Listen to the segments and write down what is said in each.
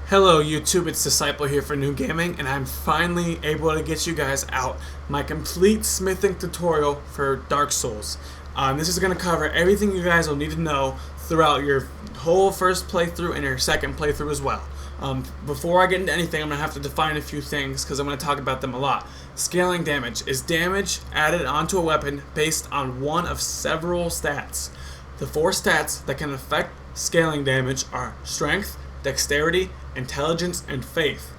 Hello YouTube, it's Disciple here for New Gaming, and I'm finally able to get you guys out my complete smithing tutorial for Dark Souls. This is going to cover everything you guys will need to know throughout your whole first playthrough and your second playthrough as well. Before I get into anything, I'm going to have to define a few things because I'm going to talk about them a lot. Scaling damage is damage added onto a weapon based on one of several stats. The four stats that can affect scaling damage are Strength, Dexterity, Intelligence, and Faith.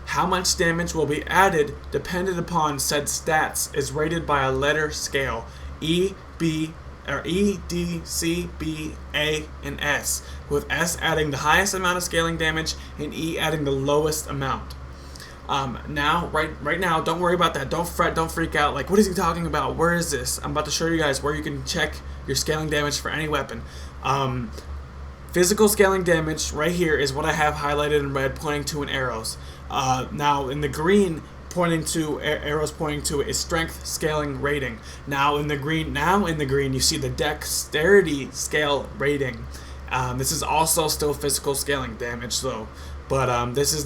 How much damage will be added dependent upon said stats is rated by a letter scale: E, B, or E, D, C, B, A, and S, with S adding the highest amount of scaling damage and E adding the lowest amount. Right now, don't worry about that. Don't fret, don't freak out. Like, what is he talking about? Where is this? I'm about to show you guys where you can check your scaling damage for any weapon. Physical scaling damage right here is what I have highlighted in red, pointing to in arrows. Now in the green, pointing to arrows pointing to is strength scaling rating. Now in the green, you see the dexterity scale rating. This is also still physical scaling damage though. But this is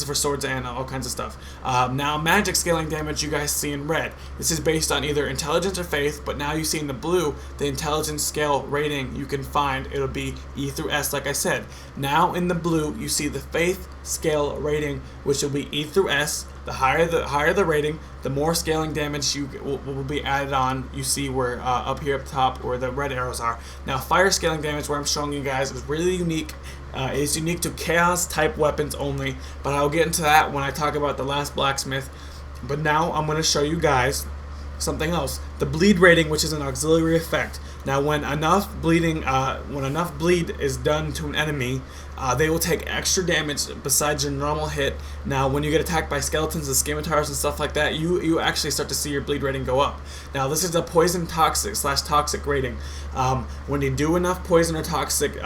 for swords and all kinds of stuff. Now magic scaling damage you guys see in red. This is based on either intelligence or faith, but now you see in the blue the intelligence scale rating you can find. It'll be E through S like I said. Now in the blue you see the faith scale rating, which will be E through S. The higher the rating, the more scaling damage will be added on. You see where up here up top where the red arrows are. Now fire scaling damage, where I'm showing you guys, is really unique. It's unique to chaos type weapons only, but I'll get into that when I talk about the last blacksmith. But now I'm going to show you guys something else. The bleed rating, which is an auxiliary effect. Now when enough bleed is done to an enemy, they will take extra damage besides your normal hit. Now when you get attacked by skeletons and scimitars and stuff like that, you actually start to see your bleed rating go up. Now this is a poison toxic rating. When you do enough poison or toxic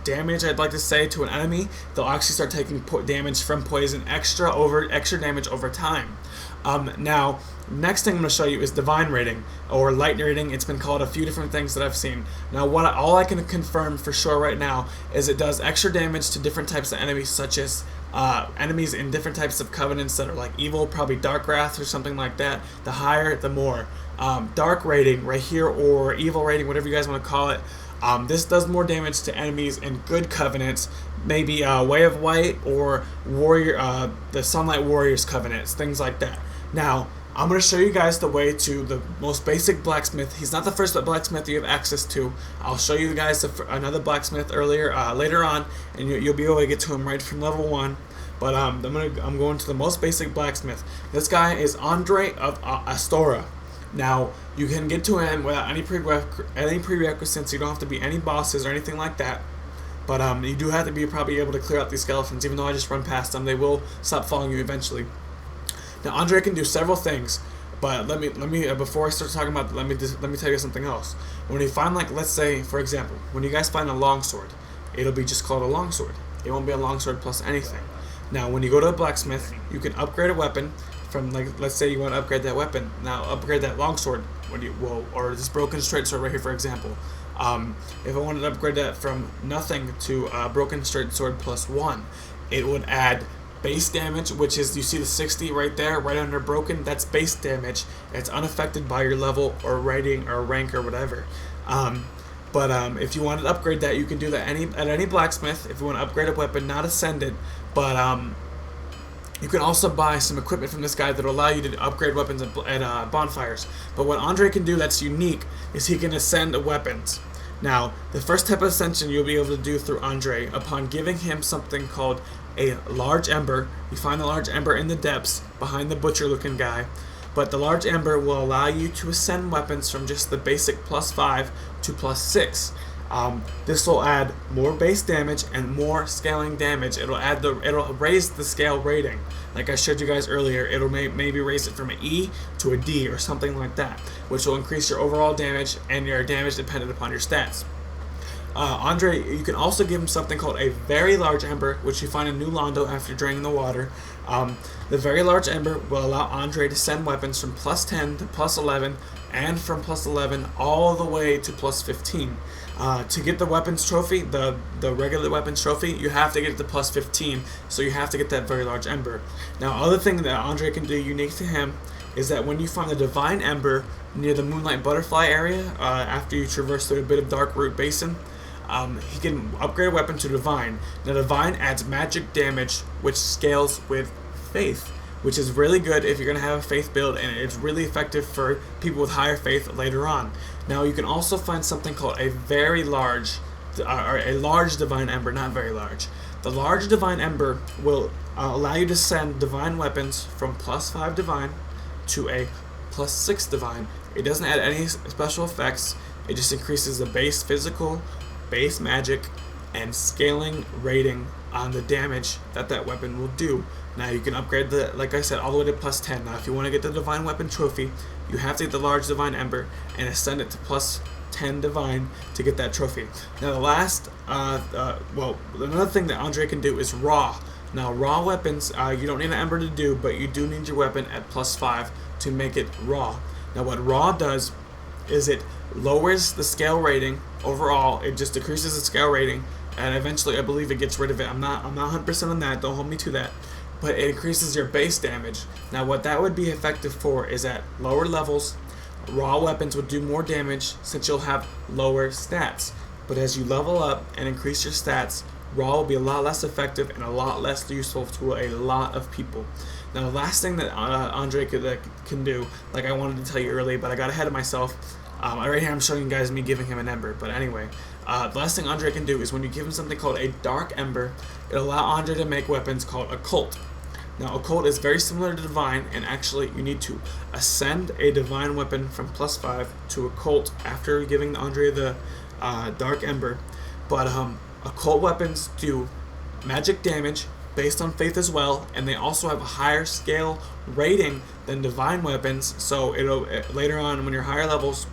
damage, I'd like to say, to an enemy, they'll actually start taking damage from poison, extra damage over time. Now, next thing I'm going to show you is divine rating or light rating. It's been called a few different things that I've seen. Now, all I can confirm for sure right now is it does extra damage to different types of enemies, such as enemies in different types of covenants that are like evil, probably dark wrath or something like that. The higher, the more. Dark rating right here, or evil rating, whatever you guys want to call it. This does more damage to enemies in good covenants, maybe Way of White or Warrior, the Sunlight Warriors covenants, things like that. Now, I'm going to show you guys the way to the most basic blacksmith. He's not the first blacksmith you have access to. I'll show you guys another blacksmith later on, and you'll be able to get to him right from level 1. But I'm going to the most basic blacksmith. This guy is Andre of Astora. Now, you can get to him without any prerequisites. You don't have to be any bosses or anything like that. But you do have to be probably able to clear out these skeletons. Even though I just run past them, they will stop following you eventually. Now, Andre can do several things. But let me before I start talking about that, let me tell you something else. When you find, like, let's say for example, when you guys find a longsword, it'll be just called a longsword. It won't be a longsword plus anything. Now, when you go to a blacksmith, you can upgrade a weapon. From, like, let's say you want to upgrade that weapon. Now upgrade that longsword or this broken straight sword right here, for example. If I wanted to upgrade that from nothing to broken straight sword plus 1, it would add base damage, which is, you see the 60 right there, right under broken. That's base damage. It's unaffected by your level or rating or rank or whatever. But if you wanted to upgrade that, you can do that at any blacksmith. If you want to upgrade a weapon, not ascend it, but you can also buy some equipment from this guy that will allow you to upgrade weapons at bonfires. But what Andre can do that's unique is he can ascend weapons. Now, the first type of ascension you'll be able to do through Andre, upon giving him something called a large ember. You find the large ember in the depths behind the butcher looking guy. But the large ember will allow you to ascend weapons from just the basic +5 to +6. This will add more base damage and more scaling damage. It'll raise the scale rating. Like I showed you guys earlier, it'll maybe raise it from an E to a D or something like that, which will increase your overall damage and your damage dependent upon your stats. Andre, you can also give him something called a very large ember, which you find in New Londo after draining the water. The very large ember will allow Andre to send weapons from +10 to +11, and from +11 all the way to +15. To get the weapons trophy, the regular weapons trophy, you have to get it to plus 15, so you have to get that very large ember. Now, other thing that Andre can do unique to him is that when you find the divine ember near the Moonlight Butterfly area, after you traverse through a bit of Dark Root Basin, he can upgrade a weapon to divine. Now, divine adds magic damage, which scales with faith, which is really good if you're going to have a faith build, and it's really effective for people with higher faith later on. Now, you can also find something called a very large, or a large divine ember, not very large. The large divine ember will allow you to send divine weapons from plus 5 divine to a plus 6 divine. It doesn't add any special effects. It just increases the base physical, base magic, and scaling rating on the damage that that weapon will do. Now you can upgrade the, like I said, all the way to plus 10. Now if you want to get the divine weapon trophy, you have to get the large divine ember and ascend it to plus 10 divine to get that trophy. Now the last, another thing that Andre can do is raw. Now raw weapons, you don't need an ember to do, but you do need your weapon at plus 5 to make it raw. Now what raw does is it lowers the scale rating overall. It just decreases the scale rating, and eventually I believe it gets rid of it. I'm not 100% on that, don't hold me to that, but it increases your base damage. Now what that would be effective for is at lower levels, raw weapons would do more damage since you'll have lower stats. But as you level up and increase your stats, raw will be a lot less effective and a lot less useful to a lot of people. Now the last thing that Andre can do, like I wanted to tell you earlier, but I got ahead of myself. Right here I'm showing you guys me giving him an ember, but anyway, the last thing Andre can do is when you give him something called a dark ember, it'll allow Andre to make weapons called occult. Now occult is very similar to divine, and actually you need to ascend a divine weapon from plus 5 to occult after giving Andre the dark ember. But occult weapons do magic damage based on faith as well, and they also have a higher scale rating than divine weapons, so it'll later on when you're higher levels,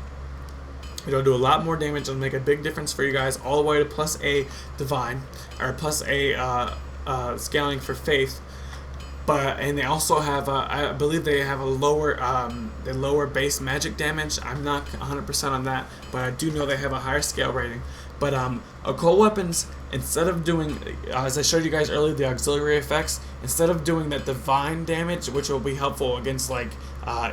it'll do a lot more damage and make a big difference for you guys, all the way to plus a divine, or plus a scaling for faith. And they also have, I believe they have a lower base magic damage. I'm not 100% on that, but I do know they have a higher scale rating. But occult weapons, instead of doing, as I showed you guys earlier, the auxiliary effects, instead of doing that divine damage, which will be helpful against like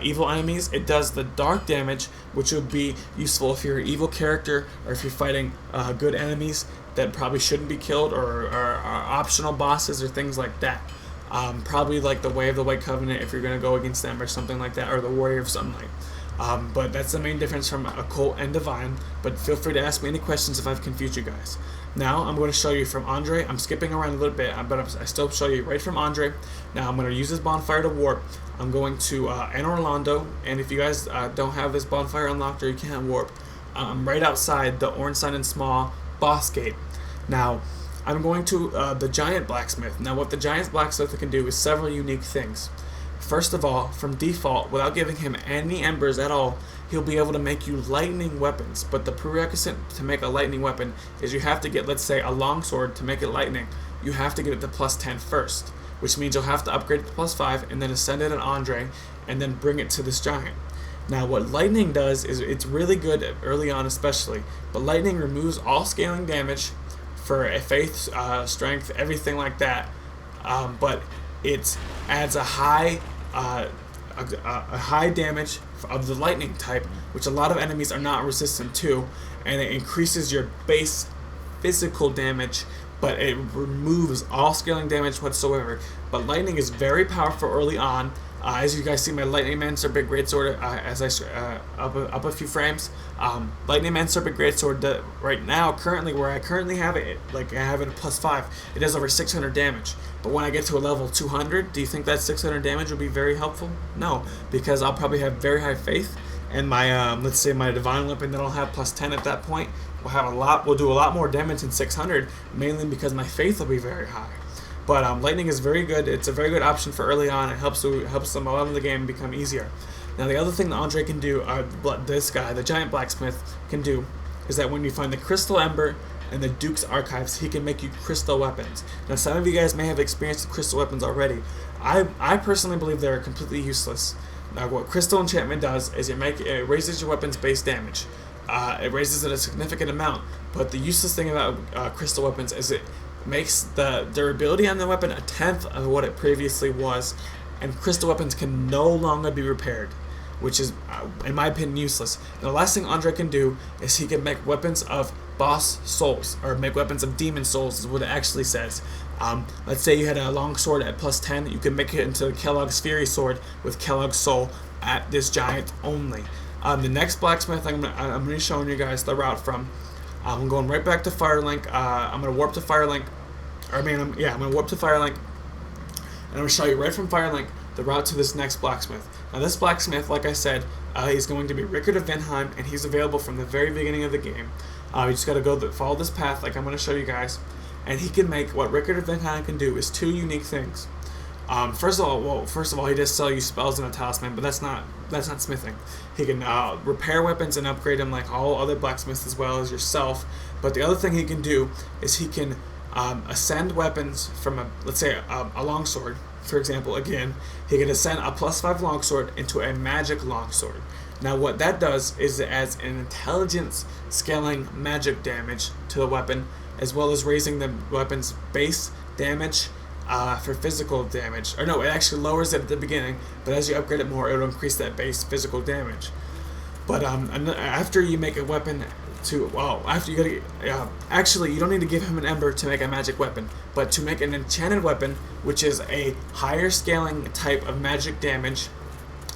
evil enemies, it does the dark damage, which will be useful if you're an evil character or if you're fighting good enemies that probably shouldn't be killed, or are optional bosses or things like that. Probably like the Way of the White Covenant if you're going to go against them or something like that, or the Warrior of Sunlight. But that's the main difference from occult and divine. But feel free to ask me any questions if I've confused you guys. Now I'm going to show you from Andre. I'm skipping around a little bit, but I still show you right from Andre. Now I'm going to use this bonfire to warp. I'm going to Anor Londo, and if you guys don't have this bonfire unlocked or you can't warp, I'm right outside the Orange Sign and Small boss gate. Now I'm going to the Giant Blacksmith. Now what the Giant Blacksmith can do is several unique things. First of all, from default, without giving him any embers at all, he'll be able to make you lightning weapons. But the prerequisite to make a lightning weapon is you have to get, let's say, a longsword to make it lightning. You have to get it to plus 10 first, which means you'll have to upgrade it to plus 5 and then ascend it on Andre and then bring it to this giant. Now what lightning does is it's really good early on especially, but lightning removes all scaling damage for a faith, strength, everything like that, but it adds a high damage of the lightning type, which a lot of enemies are not resistant to, and it increases your base physical damage, but it removes all scaling damage whatsoever. But lightning is very powerful early on. As you guys see my Lightning Man Serpent Greatsword, as I up a few frames, Lightning Man Serpent Greatsword right now, currently where I currently have it, like I have it at plus 5, it does over 600 damage. But when I get to a level 200, do you think that 600 damage will be very helpful? No, because I'll probably have very high faith, and my let's say my divine weapon that I'll have plus 10 at that point will do a lot more damage than 600, mainly because my faith will be very high. But lightning is very good. It's a very good option for early on. It helps them a lot of the game become easier. Now the other thing that Andre can do, this guy, the Giant Blacksmith, can do, is that when you find the Crystal Ember and the Duke's Archives, he can make you crystal weapons. Now some of you guys may have experienced the crystal weapons already. I personally believe they're completely useless. Now what crystal enchantment does is it raises your weapon's base damage. it raises it a significant amount. But the useless thing about crystal weapons is it makes the durability on the weapon a tenth of what it previously was, and crystal weapons can no longer be repaired, which is, in my opinion, useless. And the last thing Andre can do is he can make weapons of boss souls, or make weapons of demon souls, is what it actually says. Let's say you had a long sword at plus 10, you can make it into Kellogg's Fury Sword with Kellogg's Soul at this giant only. The next blacksmith I'm going to be showing you guys the route from. I'm going right back to Firelink. I'm going to warp to Firelink. I'm going to warp to Firelink. And I'm going to show you right from Firelink the route to this next blacksmith. Now this blacksmith, like I said, he's going to be Rickard of Vinheim, and he's available from the very beginning of the game. You just got to follow this path like I'm going to show you guys. And he can make, what Rickard of Vinheim can do is two unique things. First of all, he does sell you spells and a talisman, but that's not smithing. He can repair weapons and upgrade them like all other blacksmiths as well as yourself. But the other thing he can do is he can ascend weapons from let's say a longsword, for example. Again, he can ascend a +5 longsword into a magic longsword. Now what that does is it adds an intelligence scaling magic damage to the weapon, as well as raising the weapon's base damage for physical damage. Or no, it actually lowers it at the beginning, but as you upgrade it more, it'll increase that base physical damage. But after you make a weapon after you actually, you don't need to give him an ember to make a magic weapon, but to make an enchanted weapon, which is a higher scaling type of magic damage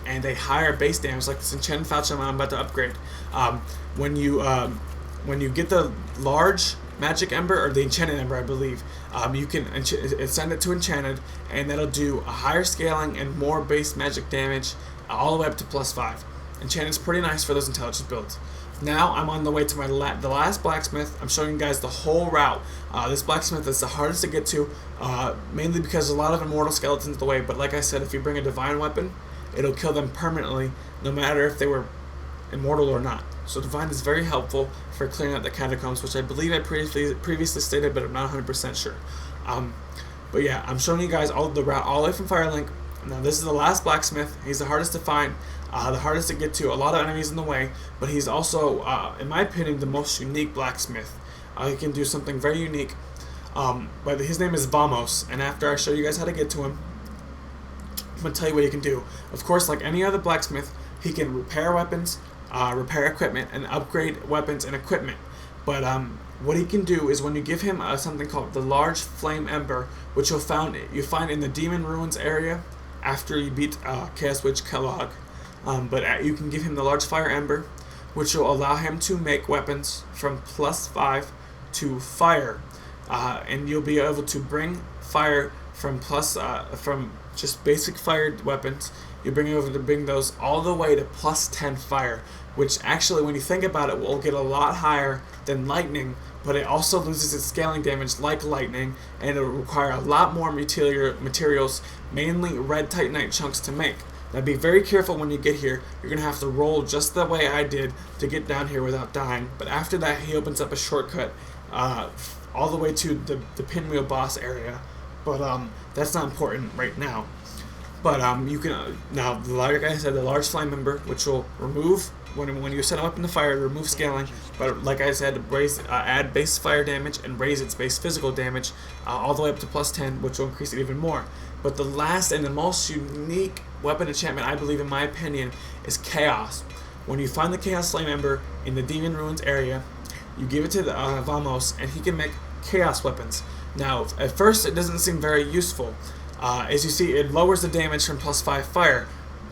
and a higher base damage, like this enchanted falchion I'm about to upgrade. When you get the large magic ember, or the enchanted ember, I believe, you can send it to enchanted, and that'll do a higher scaling and more base magic damage, all the way up to +5. Enchanted's pretty nice for those intelligence builds. Now I'm on the way to the last blacksmith. I'm showing you guys the whole route. This blacksmith is the hardest to get to, mainly because there's a lot of immortal skeletons in the way. But like I said, if you bring a divine weapon, it'll kill them permanently, no matter if they were immortal or not. So divine is very helpful for clearing out the catacombs, which I believe I previously stated, but I'm not 100% sure. But yeah, I'm showing you guys the route all the way from Firelink. Now this is the last blacksmith. He's the hardest to find, the hardest to get to. A lot of enemies in the way, but he's also, in my opinion, the most unique blacksmith. He can do something very unique. But his name is Vamos, and after I show you guys how to get to him, I'm gonna tell you what he can do. Of course, like any other blacksmith, he can repair weapons, repair equipment, and upgrade weapons and equipment. But what he can do is when you give him something called the Large Flame Ember, which you find in the Demon Ruins area after you beat Chaos Witch Kellogg. But you can give him the Large Fire Ember, which will allow him to make weapons from +5 to fire, and you'll be able to bring fire from just basic fired weapons. You're able to bring those all the way to +10 fire, which actually, when you think about it, will get a lot higher than lightning, but it also loses its scaling damage like lightning, and it will require a lot more materials, mainly red titanite chunks, to make. Now be very careful when you get here. You're going to have to roll just the way I did to get down here without dying, but after that he opens up a shortcut all the way to the pinwheel boss area, but that's not important right now. But you can now, like I said, the Large Flame Ember, which will remove when you set up in the fire, remove scaling. But like I said, add base fire damage and raise its base physical damage all the way up to +10, which will increase it even more. But the last and the most unique weapon enchantment, I believe, in my opinion, is Chaos. When you find the Chaos Flame Ember in the Demon Ruins area, you give it to Vamos, and he can make Chaos weapons. Now, at first, it doesn't seem very useful. As you see, it lowers the damage from +5 fire,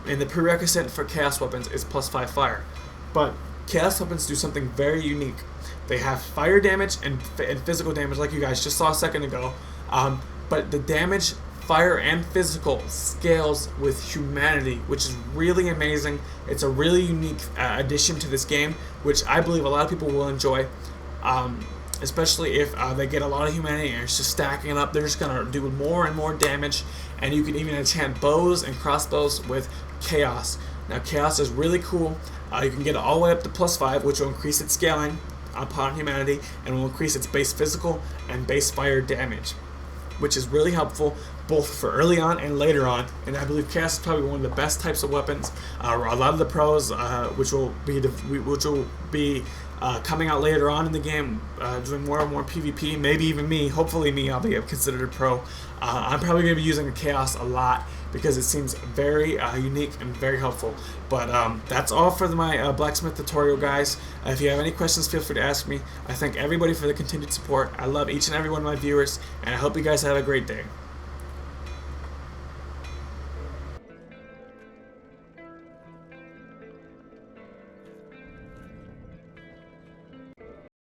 and the prerequisite for Chaos weapons is +5 fire. But Chaos weapons do something very unique. They have fire damage and physical damage, like you guys just saw a second ago. But the damage, fire and physical, scales with humanity, which is really amazing. It's a really unique addition to this game, which I believe a lot of people will enjoy. Especially if they get a lot of humanity and it's just stacking it up. They're just going to do more and more damage, and you can even enchant bows and crossbows with Chaos. Now Chaos is really cool. You can get it all the way up to +5, which will increase its scaling upon humanity, and will increase its base physical and base fire damage, which is really helpful. both for early on and later on, and I believe Chaos is probably one of the best types of weapons. A lot of the pros, which will be coming out later on in the game, doing more and more PvP, maybe even me, hopefully me, I'll be considered a pro. I'm probably going to be using the Chaos a lot because it seems very unique and very helpful. But that's all for my Blacksmith tutorial, guys. If you have any questions, feel free to ask me. I thank everybody for the continued support. I love each and every one of my viewers, and I hope you guys have a great day.